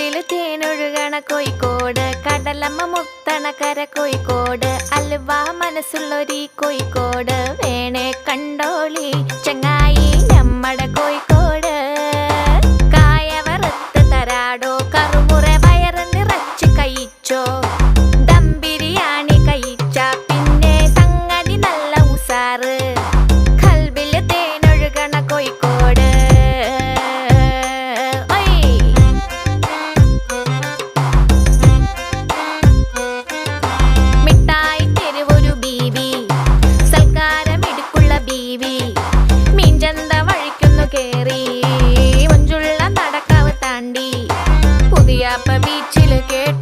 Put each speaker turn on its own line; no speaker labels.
കൽവില് തേനൊഴുകണ കോഴിക്കോട്, കടലമ്മ മുത്തണ കര കോഴിക്കോട്, അലുവ മനസ്സുള്ളൊരീ കോഴിക്കോട്, വേണേ കണ്ടോളി ചങ്ങായി നമ്മടെ കോഴിക്കോട്. കായ വറുത്ത് തരാടോ, കറുമുറ വയറ് നിറച്ച് കഴിച്ചോ, ദം ബിരിയാണി കഴിച്ച പിന്നെ സംഗതി നല്ല ഉസാറ്. കൽവില് തേനൊഴുകണ കോഴിക്കോട്. മിഠായി തെരുവൊരു ബീവി, സൽക്കാരമിടുക്കുള്ള ബീവി, മീൻചന്ത വഴിക്കുന്നു കേറി, മഞ്ചുള്ള നടക്കാവ് താണ്ടി, പുതിയാപ്പ ബീച്ചില് കേട്ടു